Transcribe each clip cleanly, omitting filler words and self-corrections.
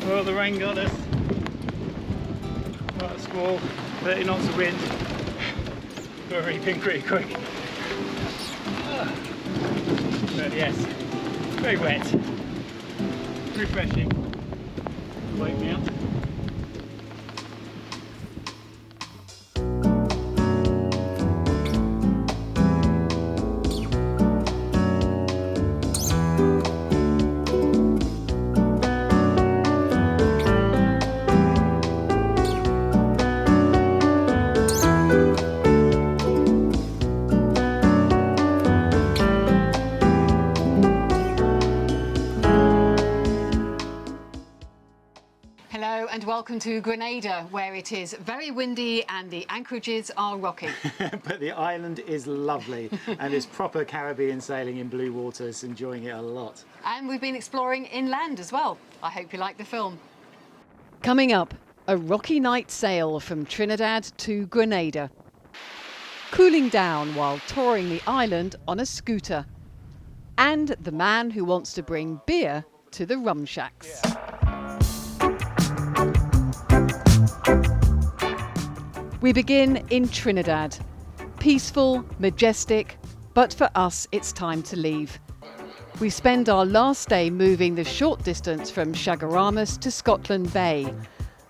Well, the rain got us. Right, a squall, 30 knots of wind. We're reaping pretty quick. But yes, very wet. Refreshing. Wake me up. Hello and welcome to Grenada, where it is very windy and the anchorages are rocky. But the island is lovely and it's proper Caribbean sailing in blue waters, enjoying it a lot. And we've been exploring inland as well. I hope you like the film. Coming up, a rocky night sail from Trinidad to Grenada. Cooling down while touring the island on a scooter. And the man who wants to bring beer to the rum shacks. We begin in Trinidad. Peaceful, majestic, but for us it's time to leave. We spend our last day moving the short distance from Chaguaramas to Scotland Bay,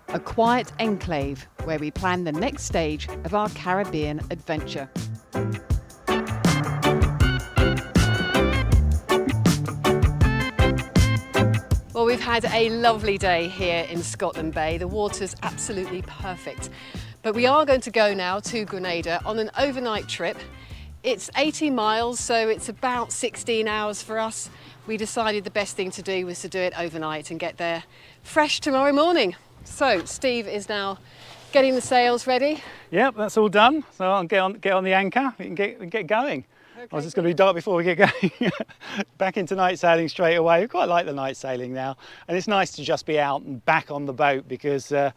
a quiet enclave where we plan the next stage of our Caribbean adventure. Well, we've had a lovely day here in Scotland Bay. The water's absolutely perfect. But we are going to go now to Grenada on an overnight trip. It's 80 miles, so it's about 16 hours for us. We decided the best thing to do was to do it overnight and get there fresh tomorrow morning. So Steve is now getting the sails ready. Yep, that's all done. So I'll get on the anchor. We can get going. Okay. I was just going to be dark before we get going. Back into night sailing straight away. We quite like the night sailing now, and it's nice to just be out and back on the boat because, yeah,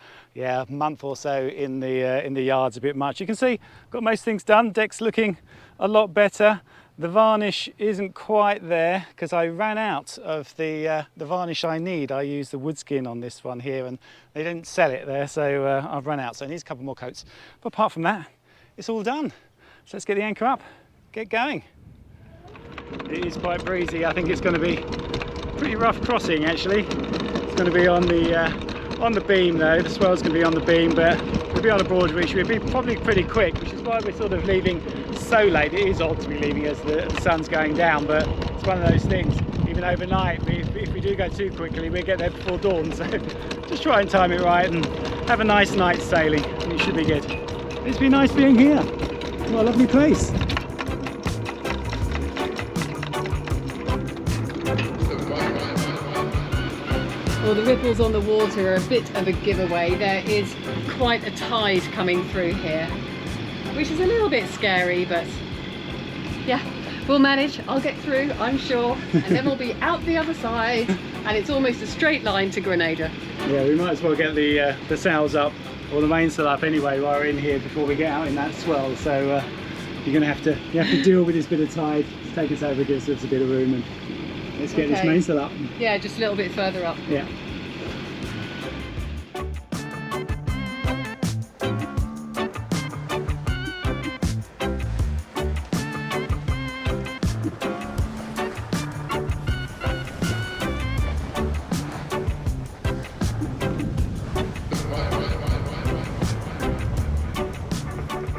a month or so in the yard's a bit much. You can see got most things done. Deck's looking a lot better. The varnish isn't quite there because I ran out of the varnish I need. I used the wood skin on this one here, and they didn't sell it there, so I've run out. So it needs a couple more coats. But apart from that, it's all done. So let's get the anchor up. Get going. It is quite breezy. I think it's going to be pretty rough crossing actually. It's going to be on the beam though. The swell's going to be on the beam, but we'll be on a broad reach. We'll be probably pretty quick, which is why we're sort of leaving so late. It is odd to be leaving as the sun's going down, but it's one of those things. Even overnight, if we do go too quickly, we'll get there before dawn. So just try and time it right and have a nice night sailing, and it should be good. It's been nice being here. What a lovely place. Well, the ripples on the water are a bit of a giveaway. There is quite a tide coming through here, which is a little bit scary, but yeah, we'll manage. I'll get through, I'm sure, and then we'll be out the other side, and it's almost a straight line to Grenada. Yeah, we might as well get the sails up, or the mainsail up anyway, while we're in here before we get out in that swell. So you're going to have to deal with this bit of tide. Just take us over, gives us a bit of room, and let's get this mainsail up. Yeah, just a little bit further up. Yeah.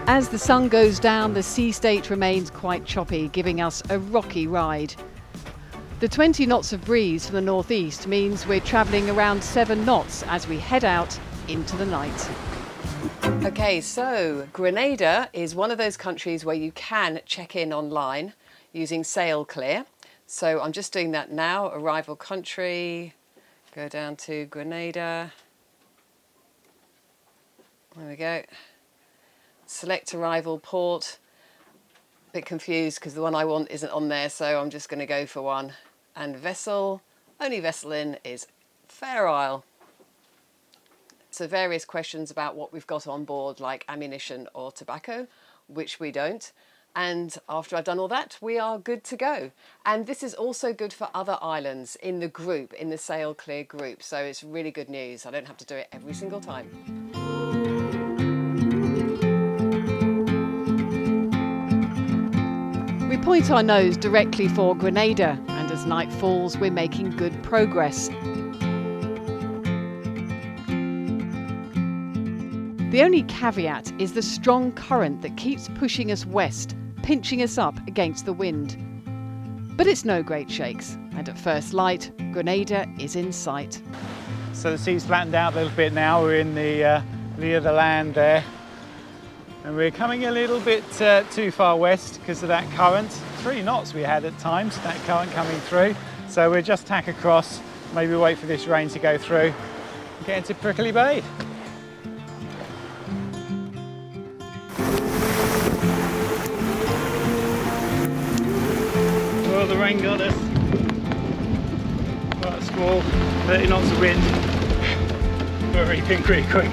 As the sun goes down, the sea state remains quite choppy, giving us a rocky ride. The 20 knots of breeze from the northeast means we're travelling around 7 knots as we head out into the night. Okay, so Grenada is one of those countries where you can check in online using Sail Clear. So I'm just doing that now. Arrival country, go down to Grenada. There we go. Select arrival port. A bit confused because the one I want isn't on there, so I'm just going to go for one. And vessel, only vessel in is Fair Isle. So various questions about what we've got on board, like ammunition or tobacco, which we don't. And after I've done all that, we are good to go. And this is also good for other islands in the group, in the Sail Clear group. So it's really good news. I don't have to do it every single time. We point our nose directly for Grenada, and as night falls, we're making good progress. The only caveat is the strong current that keeps pushing us west, pinching us up against the wind. But it's no great shakes, and at first light, Grenada is in sight. So the sea's flattened out a little bit now. We're in the lee of the land there. And we're coming a little bit too far west because of that current. 3 knots we had at times, that current coming through. So we'll just tack across, maybe wait for this rain to go through, and get into Prickly Bay. Well, the rain got us. Right, squall, 30 knots of wind. We're reaping pretty quick.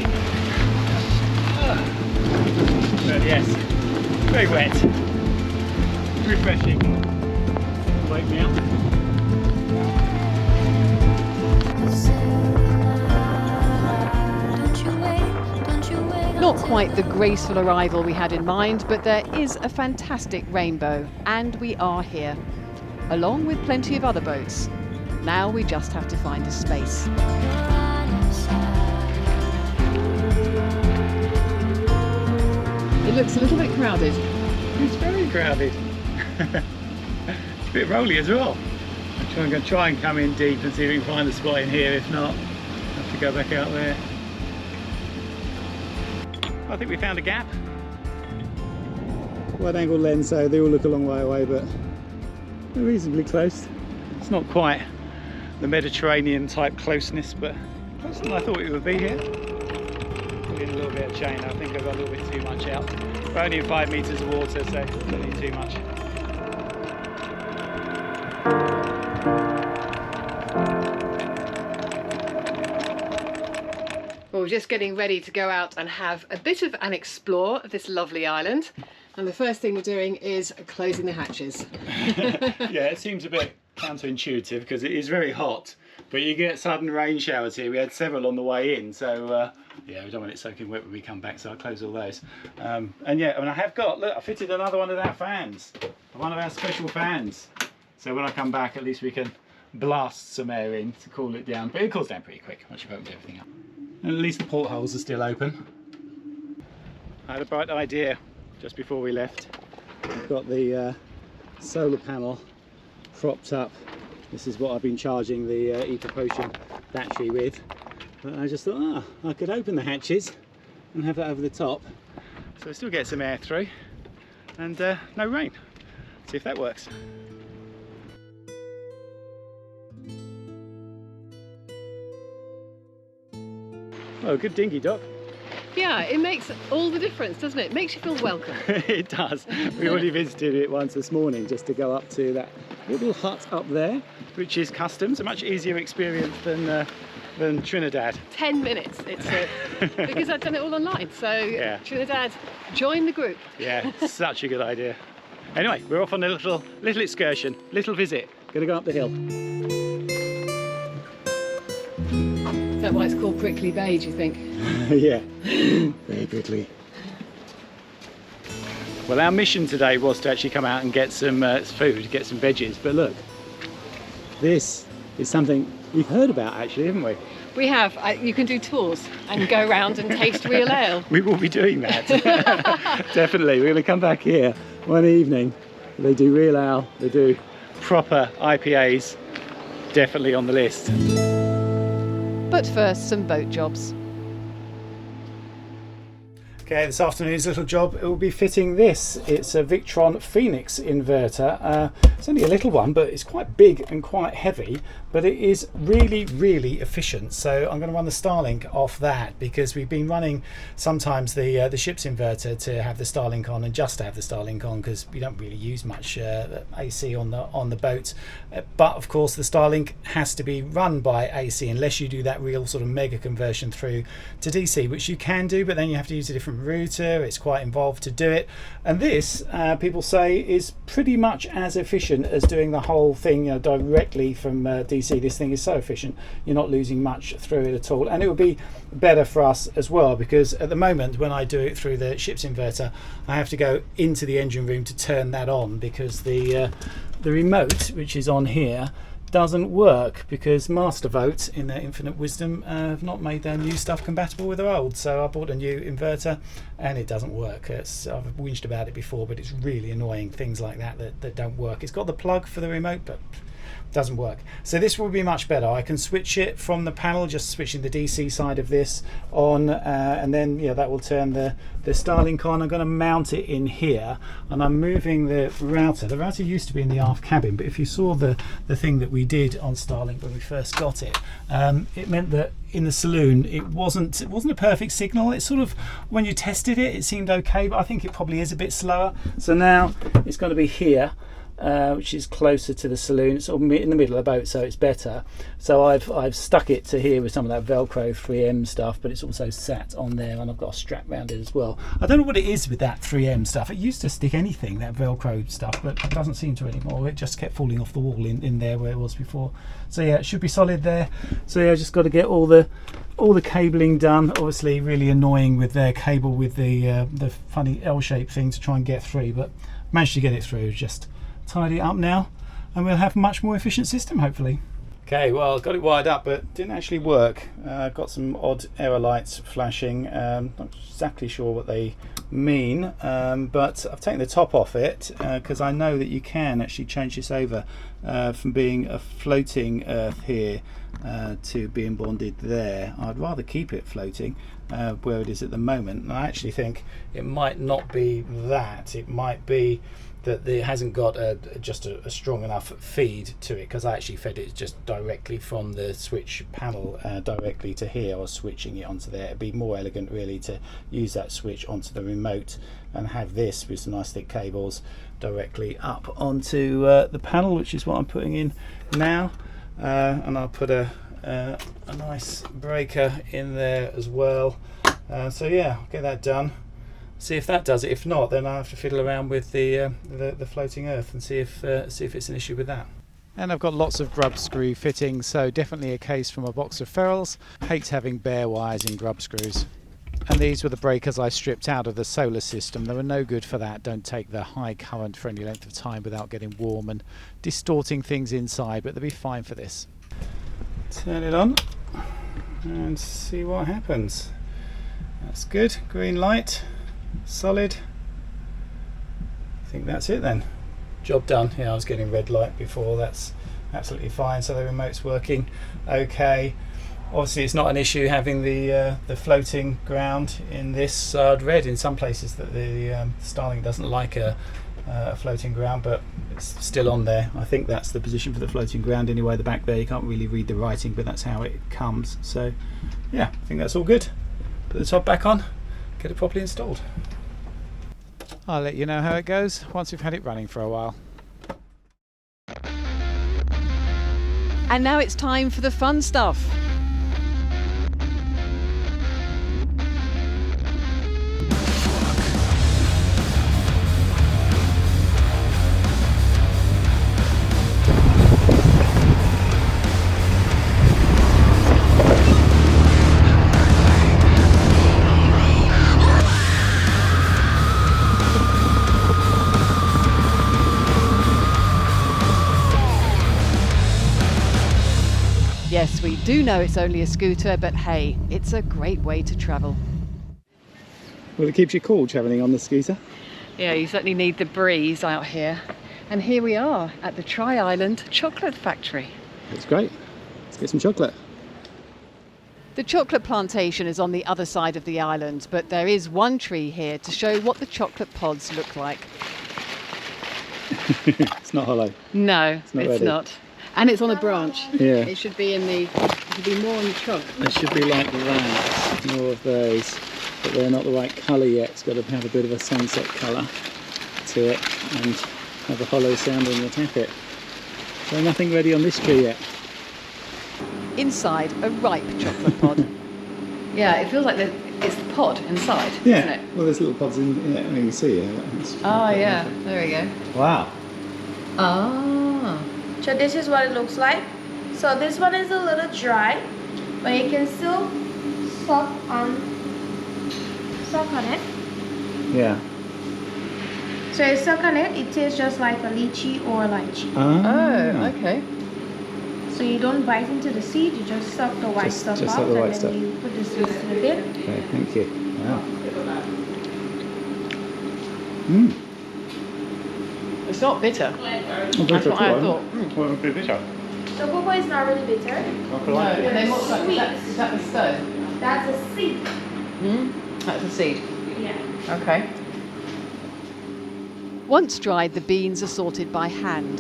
But yes, very wet. Refreshing. Wake me up. Not quite the graceful arrival we had in mind, but there is a fantastic rainbow, and we are here, along with plenty of other boats. Now we just have to find a space. It looks a little bit crowded. It's very crowded. It's a bit rolly as well. I'm going to try and come in deep and see if we can find a spot in here. If not, I'll have to go back out there. I think we found a gap. Wide angle lens, so they all look a long way away, but they're reasonably close. It's not quite the Mediterranean type closeness, but closer than I thought it would be here. Put in a little bit of chain. I think I've got a little bit too much out. We're only in 5 metres of water, so don't need too much. Well, we're just getting ready to go out and have a bit of an explore of this lovely island. And the first thing we're doing is closing the hatches. Yeah, it seems a bit counterintuitive because it is very hot, but you get sudden rain showers here. We had several on the way in, so yeah, we don't want it soaking wet when we come back, so I'll close all those. And yeah, and I have got, look, I fitted another one of our fans, one of our special fans. So when I come back, at least we can blast some air in to cool it down. But it cools down pretty quick once you've opened everything up. And at least the portholes are still open. I had a bright idea just before we left. I've got the solar panel propped up. This is what I've been charging the Ep113 battery with. But I just thought, I could open the hatches and have that over the top, so I still get some air through and no rain. See if that works. Oh, good dinghy, Doc. Yeah, it makes all the difference, doesn't it? It makes you feel welcome. It does. We already visited it once this morning just to go up to that little hut up there, which is custom. It's a much easier experience than Trinidad. 10 minutes, it's because I've done it all online. So yeah. Trinidad, join the group. Yeah, such a good idea. Anyway, we're off on a little excursion, little visit. Gonna go up the hill. Is that why it's called Prickly Bay, do you think? Yeah, very prickly. Well, our mission today was to actually come out and get some food, get some veggies, but look, this is something we've heard about actually, haven't we? We have. You can do tours and go around and taste real ale. We will be doing that. Definitely. We're going to come back here one evening. They do real ale, they do proper IPAs, definitely on the list. But first, some boat jobs. Okay, this afternoon's little job, it will be fitting this. It's a Victron Phoenix inverter. It's only a little one, but it's quite big and quite heavy, but it is really, really efficient. So I'm going to run the Starlink off that, because we've been running sometimes the ship's inverter to have the Starlink on, and just to have the Starlink on, because we don't really use much AC on the boat. But of course the Starlink has to be run by AC unless you do that real sort of mega conversion through to DC, which you can do, but then you have to use a different router. It's quite involved to do it, and this people say is pretty much as efficient as doing the whole thing directly from DC. This thing is so efficient, you're not losing much through it at all, and it would be better for us as well, because at the moment when I do it through the ship's inverter, I have to go into the engine room to turn that on, because the remote, which is on here, doesn't work, because Mastervote in their infinite wisdom have not made their new stuff compatible with their old. So I bought a new inverter and it doesn't work. I've whinged about it before, but it's really annoying, things like that don't work. It's got the plug for the remote, but doesn't work. So this will be much better. I can switch it from the panel, just switching the DC side of this on, and then that will turn the Starlink on. I'm going to mount it in here, and I'm moving the router. The router used to be in the aft cabin, but if you saw the thing that we did on Starlink when we first got it, it meant that in the saloon it wasn't a perfect signal. It sort of, when you tested it seemed okay, but I think it probably is a bit slower. So now it's going to be here, which is closer to the saloon. It's sort of in the middle of the boat, so it's better. So I've stuck it to here with some of that Velcro 3M stuff, but it's also sat on there, and I've got a strap around it as well. I don't know what it is with that 3M stuff. It used to stick anything, that Velcro stuff, but it doesn't seem to anymore. It just kept falling off the wall in there where it was before. So yeah, it should be solid there. So yeah, I just got to get all the cabling done. Obviously really annoying with their cable with the funny L-shaped thing to try and get through, but managed to get it through. Just tidy it up now, and we'll have a much more efficient system, hopefully. Okay, well, got it wired up, but didn't actually work. Got some odd error lights flashing. Not exactly sure what they mean, but I've taken the top off it, because I know that you can actually change this over from being a floating earth here to being bonded there. I'd rather keep it floating where it is at the moment, and I actually think it might not be that. It might be that it hasn't got just a strong enough feed to it, because I actually fed it just directly from the switch panel directly to here, or switching it onto there. It'd be more elegant really to use that switch onto the remote and have this with some nice thick cables directly up onto the panel, which is what I'm putting in now. And I'll put a nice breaker in there as well. So yeah, I'll get that done. See if that does it. If not, then I'll have to fiddle around with the floating earth and see if it's an issue with that. And I've got lots of grub screw fittings, so definitely a case from a box of ferrules. Hate having bare wires in grub screws. And these were the breakers I stripped out of the solar system. They were no good for that. Don't take the high current for any length of time without getting warm and distorting things inside, but they'll be fine for this. Turn it on and see what happens. That's good. Green light. Solid. I think that's it then. Job done. Yeah, I was getting red light before. That's absolutely fine. So the remote's working okay. Obviously it's not an issue having the floating ground in this. So I'd read in some places that the Starlink doesn't like a floating ground, but it's still on there. I think that's the position for the floating ground anyway. The back there, you can't really read the writing, but that's how it comes. So yeah, I think that's all good. Put the top back on, get it properly installed. I'll let you know how it goes once we've had it running for a while. And now it's time for the fun stuff. Yes, we do know it's only a scooter, but hey, it's a great way to travel. Well, it keeps you cool travelling on the scooter. Yeah, you certainly need the breeze out here. And here we are at the Tri-Island Chocolate Factory. It's great. Let's get some chocolate. The chocolate plantation is on the other side of the island, but there is one tree here to show what the chocolate pods look like. It's not hollow. No, not it's ready. not. And it's on a branch. Yeah. It should be it should be more on the trunk. They should be like that, more of those, but they're not the right colour yet. It's got to have a bit of a sunset colour to it and have a hollow sound when you tap it. So nothing ready on this tree yet. Inside a ripe chocolate pod. Yeah, it feels like it's the pod inside, isn't it? Well, there's little pods in. Yeah, I mean, you can see. Oh yeah, there we go. Wow. Ah. So this is what it looks like. So this one is a little dry, but you can still suck on it. Yeah. So you suck on it, it tastes just like a lychee or a lychee. Oh, okay. So you don't bite into the seed, you just suck the white stuff just out, suck the white and stuff. then you put the seeds in the bin. Okay, thank you. Wow. Mm. It's not bitter. That's what I thought. Well, a bit bitter. So cocoa is not really bitter. No, and then what's that? Is that the stone? That's a seed. That's a seed. Yeah. Okay. Once dried, the beans are sorted by hand.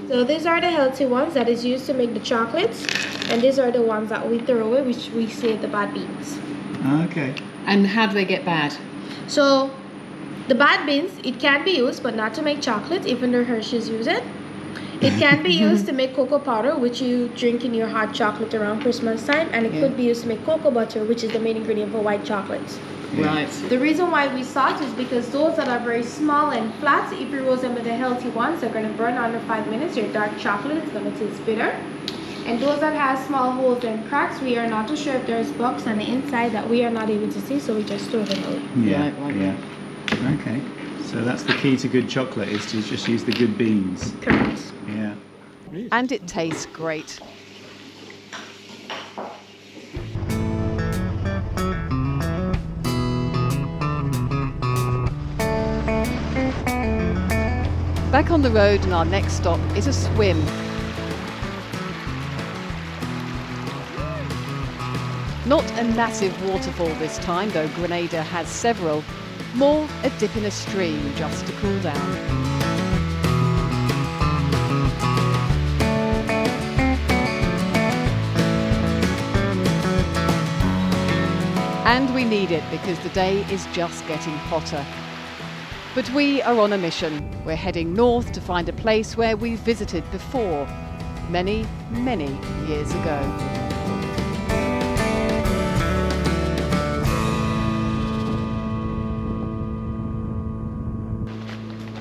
So these are the healthy ones that is used to make the chocolates, and these are the ones that we throw away, which we say the bad beans. Okay. And how do they get bad? So the bad beans, it can be used, but not to make chocolate, even though Hershey's use it. It can be used to make cocoa powder, which you drink in your hot chocolate around Christmas time, and it could be used to make cocoa butter, which is the main ingredient for white chocolates. Right. The reason why we salt is because those that are very small and flat, if you roast them with the healthy ones, they're going to burn under 5 minutes. Your dark chocolate is going to taste bitter. And those that have small holes and cracks, we are not too sure if there's bugs on the inside that we are not able to see, so we just throw them away. Yeah. Right. Yeah. Okay. So that's the key to good chocolate, is to just use the good beans. Correct. Yeah. And it tastes great. Back on the road, and our next stop is a swim. Not a massive waterfall this time, though Grenada has several. More a dip in a stream just to cool down. And we need it because the day is just getting hotter. But we are on a mission. We're heading north to find a place where we visited before, many, many years ago.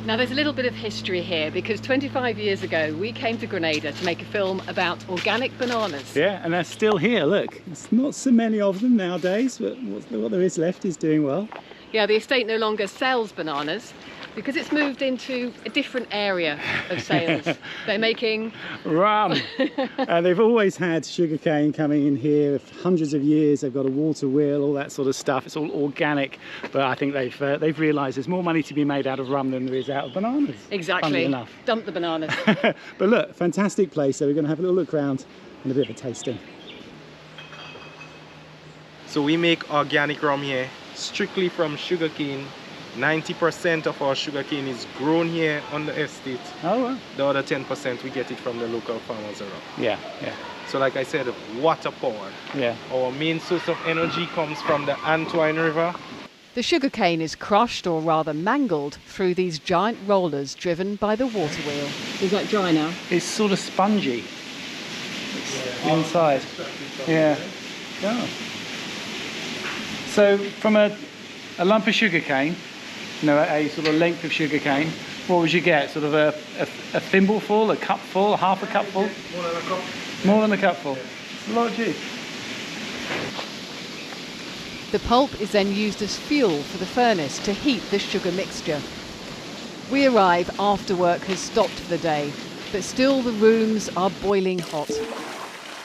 Now there's a little bit of history here because 25 years ago we came to Grenada to make a film about organic bananas. Yeah, and they're still here, look. It's not so many of them nowadays, but what there is left is doing well. Yeah, the estate no longer sells bananas because it's moved into a different area of sales. They're making rum. And they've always had sugarcane coming in here for hundreds of years. They've got a water wheel, all that sort of stuff. It's all organic, but I think they've realised there's more money to be made out of rum than there is out of bananas. Exactly. Funnily enough. Dump the bananas. But look, fantastic place. So we're going to have a little look around and a bit of a tasting. So we make organic rum here, strictly from sugarcane. 90% of our sugarcane is grown here on the estate. Oh, well. The other 10% we get it from the local farmers around. Yeah, yeah. So like I said, water power. Yeah. Our main source of energy comes from the Antoine River. The sugarcane is crushed, or rather mangled, through these giant rollers driven by the water wheel. Is that dry now? It's sort of spongy. It's inside. Yeah. Oh. So from a lump of sugarcane, you know, a sort of length of sugarcane, what would you get? Sort of a thimbleful, a cupful, half a cupful? More than a cup. More than a cupful. It's a lot of juice. The pulp is then used as fuel for the furnace to heat the sugar mixture. We arrive after work has stopped for the day, but still the rooms are boiling hot.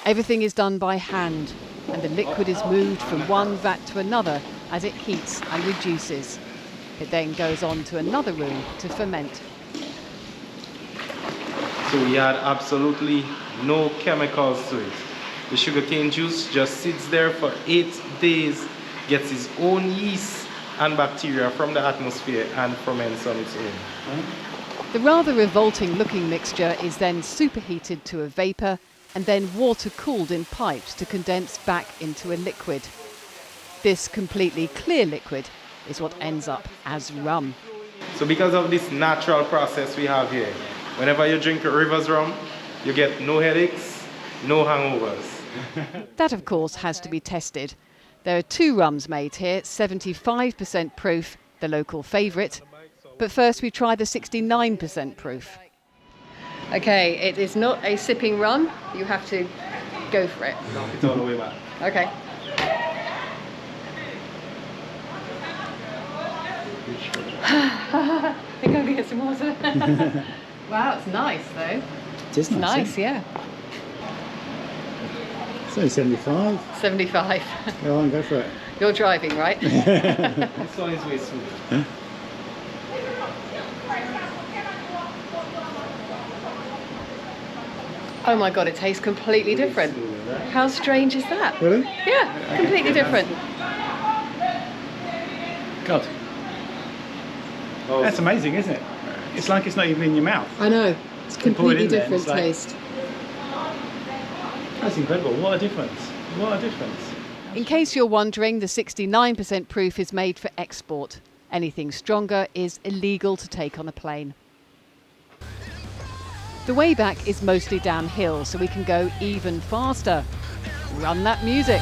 Everything is done by hand, and the liquid is moved from one vat to another as it heats and reduces. It then goes on to another room to ferment. So we add absolutely no chemicals to it. The sugarcane juice just sits there for 8 days, gets its own yeast and bacteria from the atmosphere and ferments on its own. The rather revolting looking mixture is then superheated to a vapour and then water cooled in pipes to condense back into a liquid. This completely clear liquid is what ends up as rum. So because of this natural process we have here, whenever you drink a Rivers rum, you get no headaches, no hangovers. That, of course, has to be tested. There are 2 rums made here, 75% proof, the local favourite. But first we try the 69% proof. Okay, it is not a sipping rum. You have to go for it. Knock it all the way back. Okay. I think I'm going to get some water. Wow, it's nice though. It is Nice, yeah. It's only 75. 75. Go on, go for it. You're driving, right? This one is way smoother. Oh my God, it tastes completely different. How strange is that? Really? Yeah, completely different. God. That's amazing, isn't it? It's like it's not even in your mouth. I know. It's completely different taste. That's incredible. What a difference. What a difference. In case you're wondering, the 69% proof is made for export. Anything stronger is illegal to take on a plane. The way back is mostly downhill, so we can go even faster. Run that music.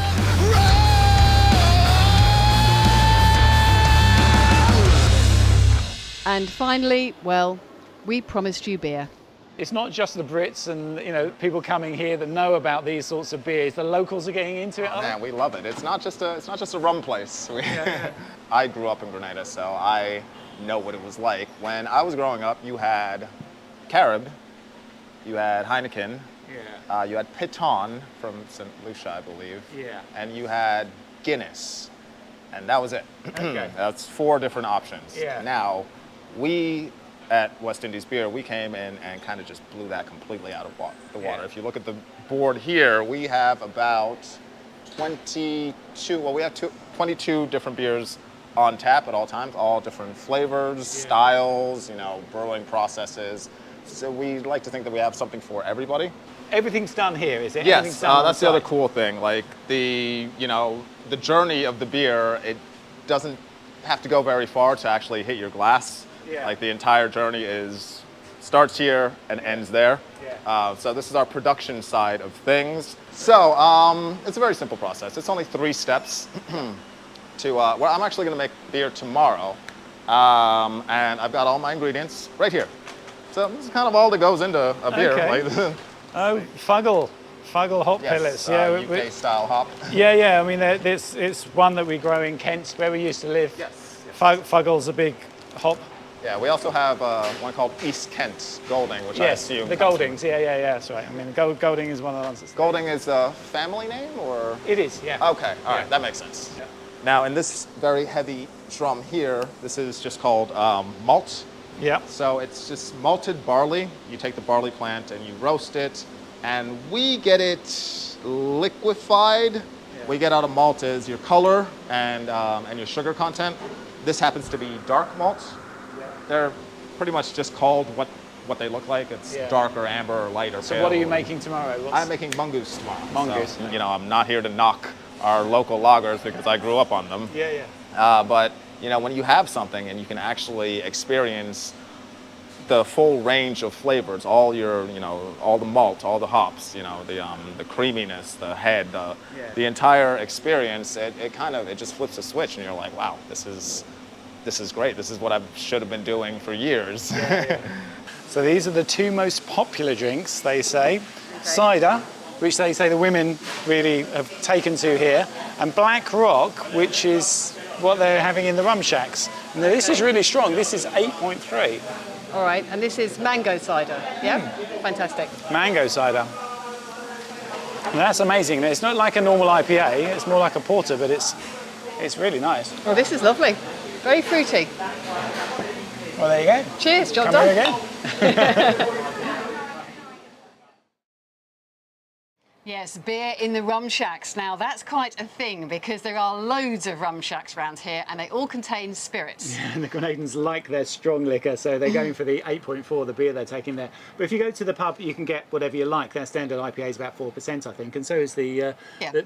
And finally, well, we promised you beer. It's not just the Brits and people coming here that know about these sorts of beers. The locals are getting into it. Man, we love it. It's not just a rum place. I grew up in Grenada, so I know what it was like. When I was growing up, you had Carib, you had Heineken, you had Piton from St. Lucia, I believe, and you had Guinness, and that was it. Okay. That's 4 different options. Yeah. Now, we at West Indies Beer, we came in and kind of just blew that completely out of the water. If you look at the board here, we have about 22 different beers on tap at all times, all different flavors, styles, brewing processes. So we like to think that we have something for everybody. Everything's done here, is it? Yes, Everything's done on that's the other site? cool thing. Like the journey of the beer, it doesn't have to go very far to actually hit your glass. Yeah. Like the entire journey starts here and ends there. Yeah. So this is our production side of things. So it's a very simple process. It's only 3 steps. Well, I'm actually going to make beer tomorrow, and I've got all my ingredients right here. So this is kind of all that goes into a beer. Okay. Like, Oh, Fuggle hop yes, pellets. UK style hop. Yeah. I mean, it's one that we grow in Kent, where we used to live. Yes. Fuggle's a big hop. Yeah, we also have one called East Kent Golding, which I assume the Goldings. Yeah, that's right. I mean, Golding is one of the ones. Golding is a family name, or? It is, yeah. Okay, all right, that makes sense. Yeah. Now, in this very heavy drum here, this is just called malt. Yeah. So it's just malted barley. You take the barley plant and you roast it, and we get it liquefied. Yeah. We get out of malt is your color and your sugar content. This happens to be dark malt. Yeah. They're pretty much just called what they look like. It's dark or amber or light or pale. So what are you making tomorrow? I'm making mongoose tomorrow. Mongoose. So, I'm not here to knock our local lagers because I grew up on them. Yeah. But when you have something and you can actually experience the full range of flavors, all the malt, all the hops, the creaminess, the head, the entire experience, it just flips a switch and you're like, wow, this is great. This is what I should have been doing for years. Yeah. So these are the 2 most popular drinks, they say. Okay. Cider, which they say the women really have taken to here, and Black Rock, which is what they're having in the rum shacks. Now, this is really strong. This is 8.3. All right, and this is mango cider. Yeah, fantastic. Mango cider. And that's amazing. It's not like a normal IPA. It's more like a porter, but it's really nice. Well, this is lovely. Very fruity. Well, there you go. Cheers, job Come done. here again. Yes, beer in the rum shacks. Now that's quite a thing because there are loads of rum shacks around here and they all contain spirits. Yeah, and the Grenadans like their strong liquor, so they're going for the 8.4, the beer they're taking there. But if you go to the pub, you can get whatever you like. Their standard IPA is about 4%, I think, and so is the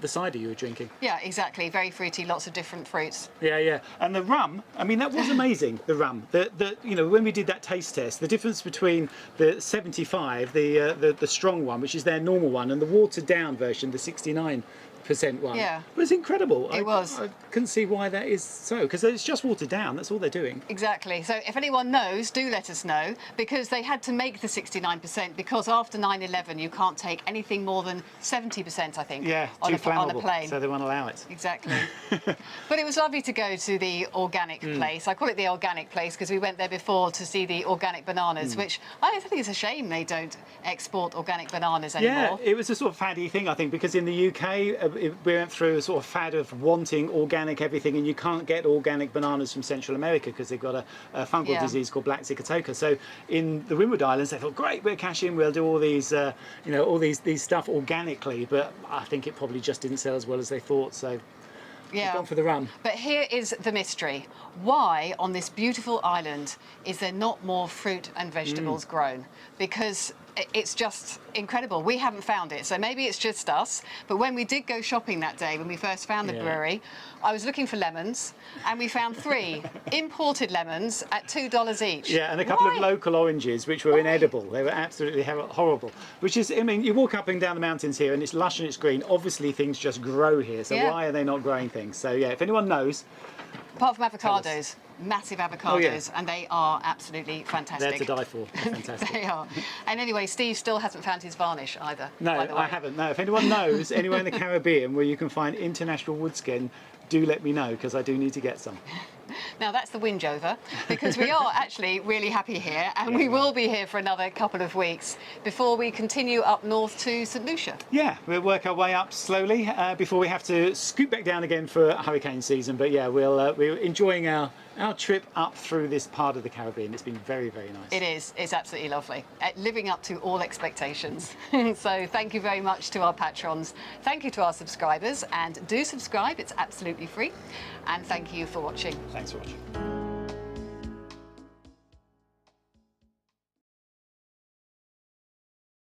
cider you were drinking. Yeah, exactly. Very fruity, lots of different fruits. Yeah, yeah. And the rum, I mean, that was amazing, the rum. You know, when we did that taste test, the difference between the 75, the strong one, which is their normal one, and the watered down version, the 69% one, was incredible. It was. I couldn't see why that is so, because it's just watered down, that's all they're doing. Exactly. So if anyone knows, do let us know, because they had to make the 69% because after 9/11 you can't take anything more than 70%, I think, on a plane. So they won't allow it. Exactly. But it was lovely to go to the organic place. I call it the organic place because we went there before to see the organic bananas, which I think it's a shame they don't export organic bananas anymore. Yeah, it was a sort of faddy thing, I think, because in the UK we went through a sort of fad of wanting organic everything, and you can't get organic bananas from Central America because they've got a fungal disease called black zika. So in the Windward Islands, they thought, great, we'll cash in, we'll do all these, all these stuff organically. But I think it probably just didn't sell as well as they thought. So we've gone for the rum. But here is the mystery: why on this beautiful island is there not more fruit and vegetables grown? Because it's just incredible. We haven't found it, so maybe it's just us. But when we did go shopping that day, when we first found the brewery, I was looking for lemons, and we found 3 imported lemons at $2 each. Yeah, and a couple of local oranges, which were inedible. They were absolutely horrible. Which is, I mean, you walk up and down the mountains here, and it's lush and it's green. Obviously, things just grow here. So why are they not growing things? So yeah, if anyone knows. Apart from avocados, massive avocados, and they are absolutely fantastic. They're to die for. They're fantastic. They are. And anyway, Steve still hasn't found his varnish either. No, I haven't. No, if anyone knows anywhere in the Caribbean where you can find international wood skin, do let me know, because I do need to get some. Now that's the whinge over, because we are actually really happy here, and we will be here for another couple of weeks before we continue up north to St Lucia. Yeah, we'll work our way up slowly before we have to scoot back down again for hurricane season. But yeah, we're enjoying our trip up through this part of the Caribbean. It's been very, very nice. It is. It's absolutely lovely. Living up to all expectations. So thank you very much to our patrons. Thank you to our subscribers, and do subscribe. It's absolutely free. And thank you for watching. Thanks for watching.